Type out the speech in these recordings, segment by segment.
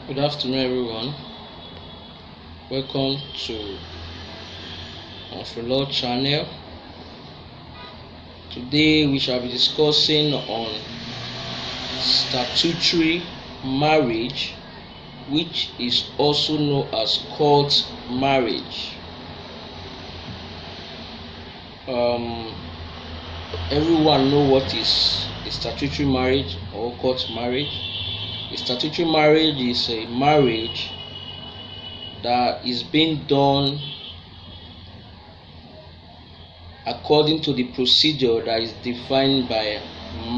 Good afternoon, everyone. Welcome to our Law channel. Today, we shall be discussing on statutory marriage, which is also known as court marriage. Everyone know what is a statutory marriage or court marriage. A statutory marriage is a marriage that is being done according to the procedure that is defined by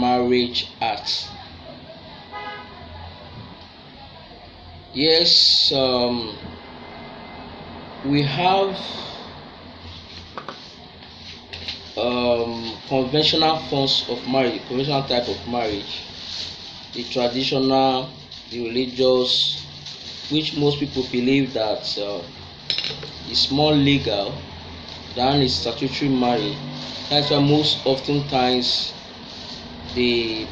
Marriage Act. Yes, we have conventional forms of marriage, conventional type of marriage, the traditional, the religious, which most people believe that is more legal than a statutory marriage. That's why most often times they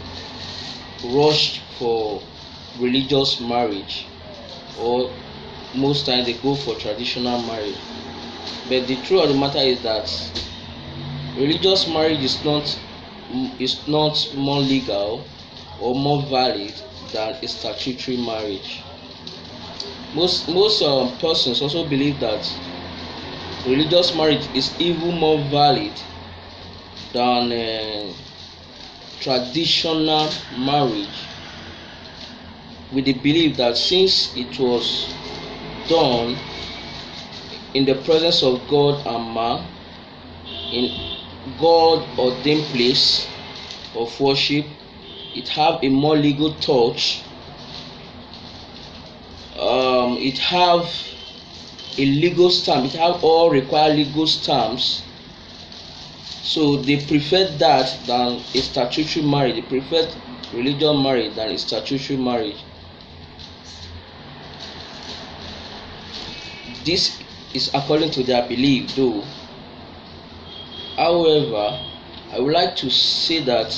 rush for religious marriage, or most times they go for traditional marriage. But the truth of the matter is that religious marriage is not more legal or more valid than a statutory marriage. Most persons also believe that religious marriage is even more valid than traditional marriage, with the belief that since it was done in the presence of God and man, in God ordained place of worship, it have a more legal touch. It have a legal stamp. It have all required legal stamps. So they prefer that than a statutory marriage. They prefer religious marriage than a statutory marriage. This is according to their belief, though. However, I would like to say that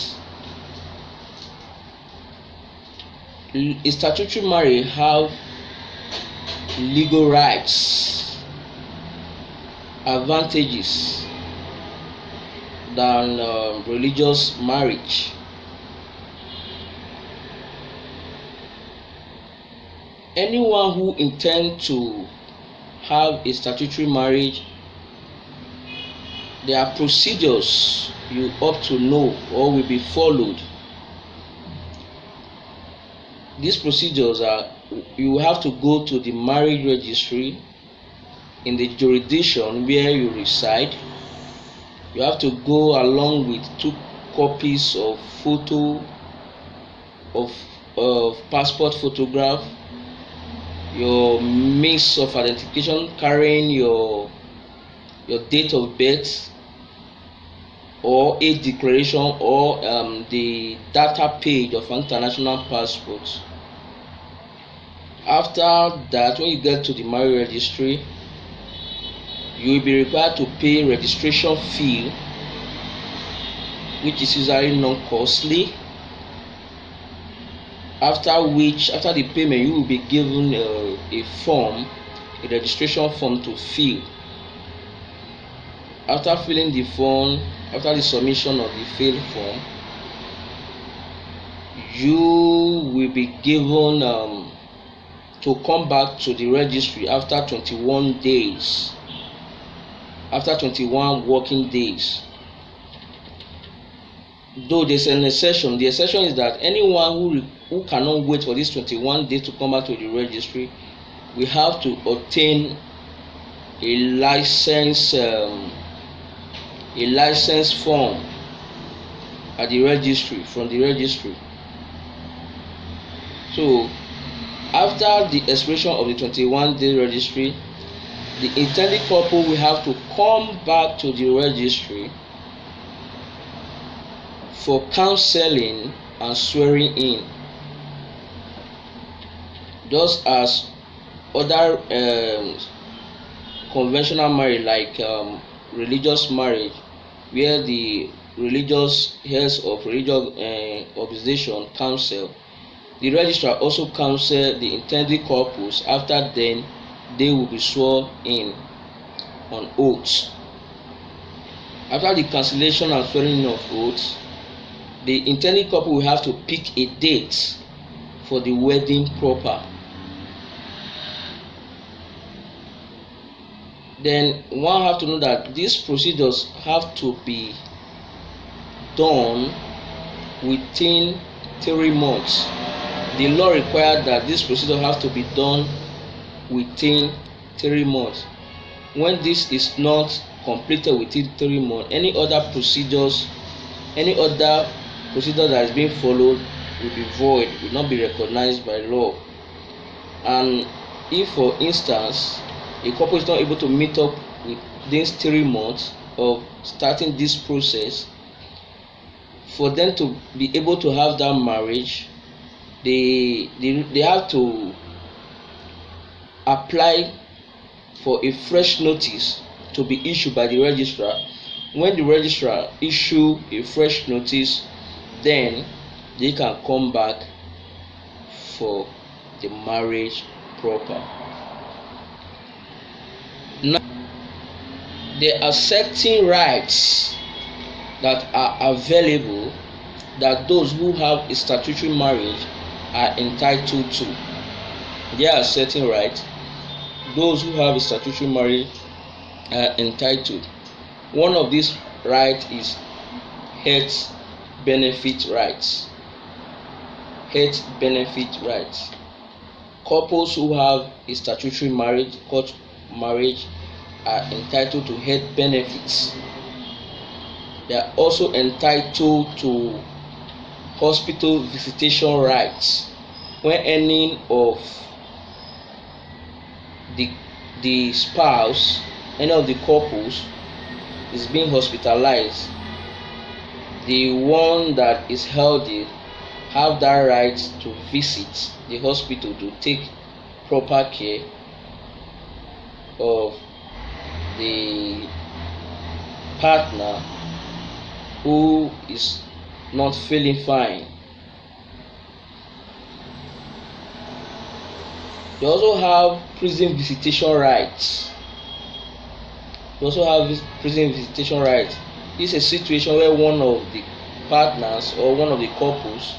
a statutory marriage have legal rights, advantages than religious marriage. Anyone who intends to have a statutory marriage, there are procedures you ought to know or will be followed. These procedures are: you have to go to the marriage registry in the jurisdiction where you reside. You have to go along with 2 copies of photo of passport photograph, your means of identification carrying your date of birth or age declaration, or the data page of international passport. After that, when you get to the marriage registry, you will be required to pay registration fee, which is usually non-costly. After the payment, you will be given a form, a registration form to fill. After filling the form, after the submission of the filled form, you will be given to come back to the registry after 21 days, after 21 working days. Though there's an exception. The exception is that anyone who cannot wait for this 21 days to come back to the registry, we have to obtain a license form at the registry, from the registry. So after the expiration of the 21-day registry, the intended couple will have to come back to the registry for counseling and swearing in, just as other conventional marriage, like religious marriage, where the religious heads of religious organization counsel The registrar also counsel the intended couples. After then, they will be sworn in on oath. After the cancellation and swearing in of oath, the intended couple will have to pick a date for the wedding proper. Then one have to know that these procedures have to be done within 3 months. The law requires that this procedure has to be done within 3 months. When this is not completed within 3 months, any other procedure that is being followed will be void, will not be recognized by law. And if, for instance, a couple is not able to meet up within 3 months of starting this process, for them to be able to have that marriage, they have to apply for a fresh notice to be issued by the registrar. When the registrar issue a fresh notice, then they can come back for the marriage proper. Now, there are certain rights that are available that those who have a statutory marriage are entitled to. There are certain rights those who have a statutory marriage are entitled. One of these rights is health benefit rights. Health benefit rights. Couples who have a statutory marriage, court marriage, are entitled to health benefits. They are also entitled to hospital visitation rights. When any of the spouse, any of the couples is being hospitalized, the one that is healthy have that right to visit the hospital to take proper care of the partner who is not feeling fine. They also have prison visitation rights. This is a situation where one of the partners or one of the couples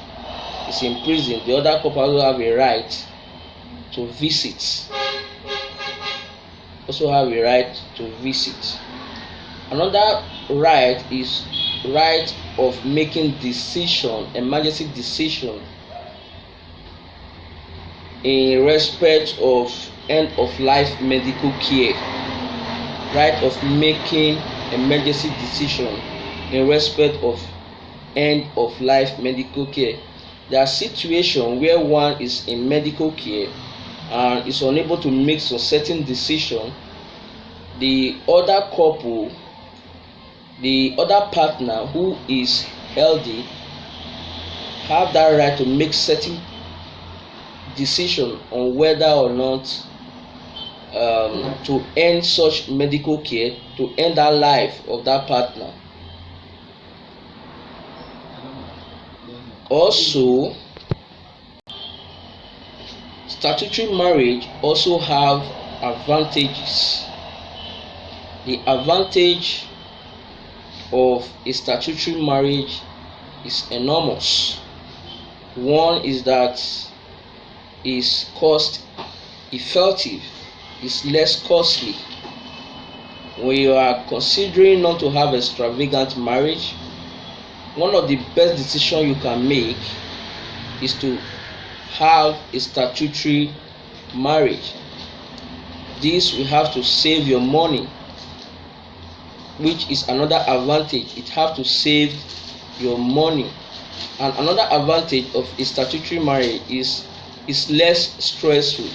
is in prison. The other couple also have a right to visit. Another right is right of making emergency decision in respect of end of life medical care. Right of making emergency decision in respect of end of life medical care. There are situations where one is in medical care and is unable to make some certain decision. The other partner who is healthy have that right to make certain decision on whether or not to end such medical care, to end the life of that partner. Also, statutory marriage also have advantages. The advantage of a statutory marriage is enormous. One is that is cost effective, is less costly. When you are considering not to have extravagant marriage, one of the best decisions you can make is to have a statutory marriage. This will have to save your money, which is another advantage. It have to save your money. And another advantage of a statutory marriage is less stressful.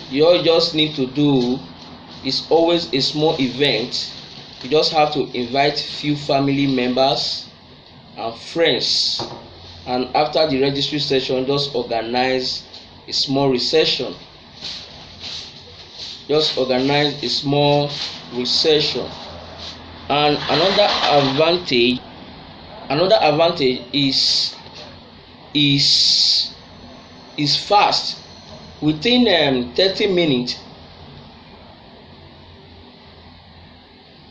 You all just need to do is always a small event. You just have to invite few family members and friends, and after the registry session, just organize a small reception. And another advantage is is fast. Within 30 minutes,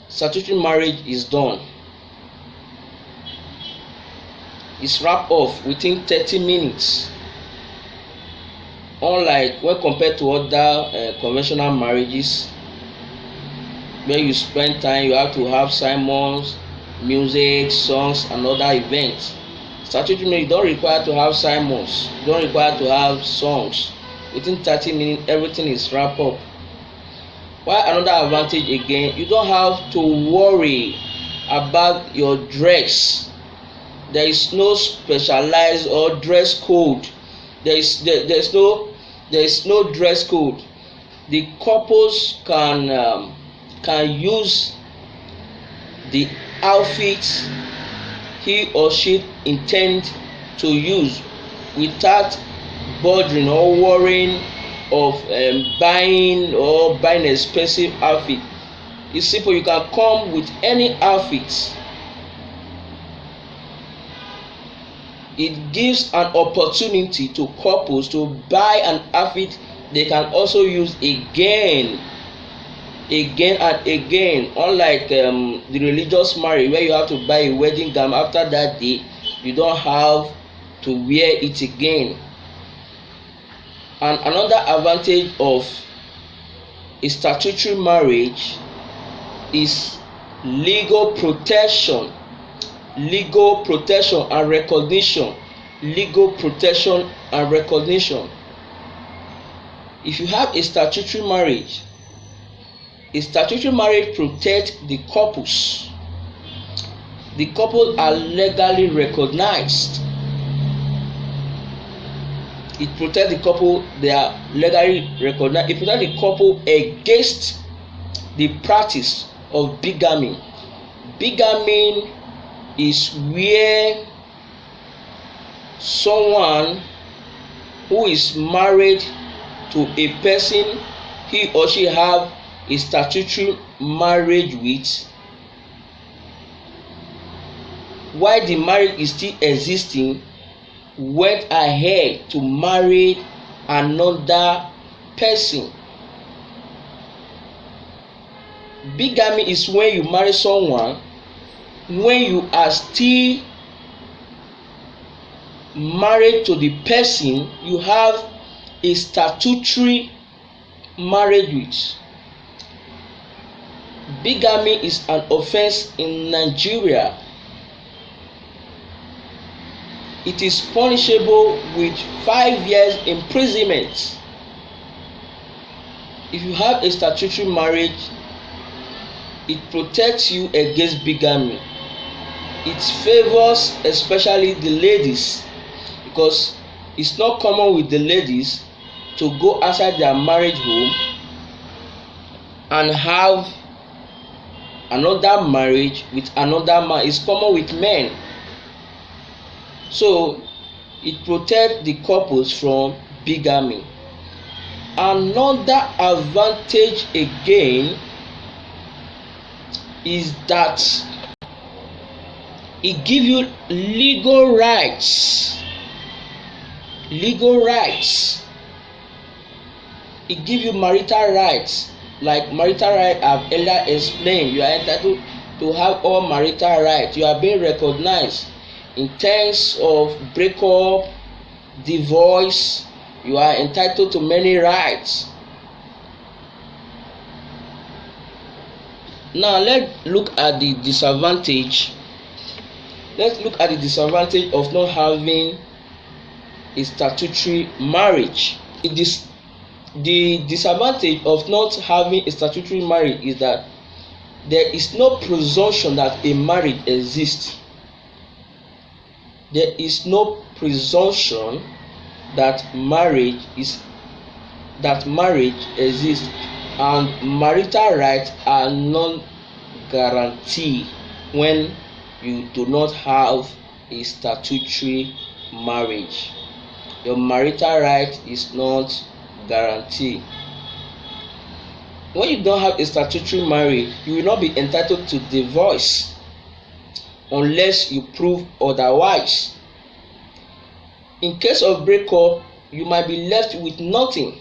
statutory marriage is done. It's wrapped off within 30 minutes. Unlike when compared to other conventional marriages, where you spend time, you have to have sermons, music, songs, and other events. Statutory marriage, you don't require to have sermons, you don't require to have songs. Within 30 minutes, everything is wrapped up. While another advantage again, you don't have to worry about your dress. There is no specialized or dress code. There is no dress code. The couples can use the outfit he or she intend to use without bothering or worrying of buying expensive outfit. It's simple. You can come with any outfit. It gives an opportunity to couples to buy an outfit they can also use again and again. Unlike the religious marriage, where you have to buy a wedding gown, after that day you don't have to wear it again. And another advantage of a statutory marriage is legal protection and recognition. If you have a statutory marriage protects the couples. The couples are legally recognized. It protects the couple, they are legally recognized. It protects the couple against the practice of bigamy. Bigamy is where someone who is married to a person he or she have a statutory marriage with, while the marriage is still existing, went ahead to marry another person. Bigamy is when you marry someone when you are still married to the person you have a statutory marriage with. Bigamy is an offense in Nigeria. It is punishable with 5 years imprisonment. If you have a statutory marriage, it protects you against bigamy. It favors especially the ladies, because it's not common with the ladies to go outside their marriage home and have another marriage with another man. It's common with men. So it protects the couples from bigamy. Another advantage again is that it gives you legal rights. It gives you marital rights. Like marital right, I've earlier explained, you are entitled to have all marital rights. You are being recognized in terms of breakup, divorce. You are entitled to many rights. Now let's look at the disadvantage. Of not having a statutory marriage. The disadvantage of not having a statutory marriage is that there is no presumption that a marriage exists. There is no presumption that marriage exists, and marital rights are non-guaranteed when you do not have a statutory marriage. Your marital right is not guaranteed. When you don't have a statutory marriage, you will not be entitled to divorce unless you prove otherwise. In case of breakup, you might be left with nothing.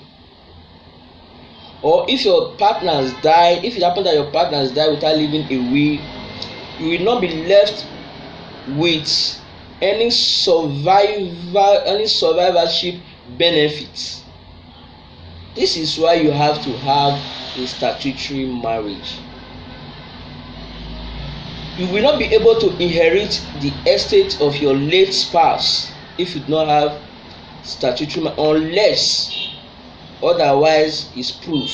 Or if your partners die, if it happens that your partners die without leaving a will, you will not be left with any survivorship benefits. This is why you have to have a statutory marriage. You will not be able to inherit the estate of your late spouse if you do not have statutory marriage, unless otherwise is proof.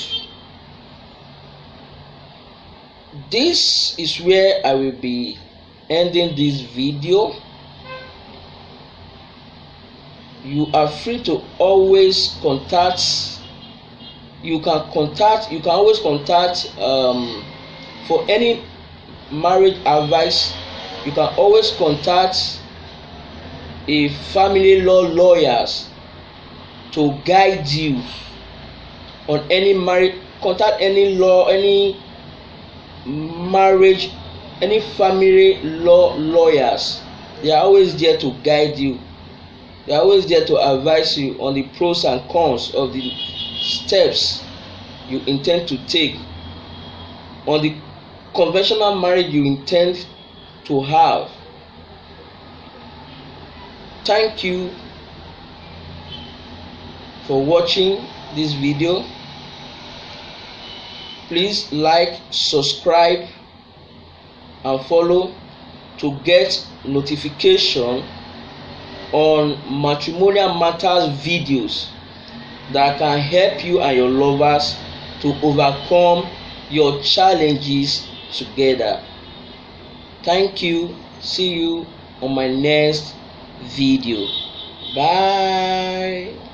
This is where I will be ending this video. You are free to always contact. You can always contact for any marriage advice. You can always contact a family law lawyers to guide you on any marriage. Contact any marriage, any family law lawyers. They are always there to guide you. They are always there to advise you on the pros and cons of the steps you intend to take, on the conventional marriage you intend to have. Thank you for watching this video. Please like, subscribe and follow to get notification on matrimonial matters videos that can help you and your lovers to overcome your challenges together. Thank you. See you on my next video. Bye.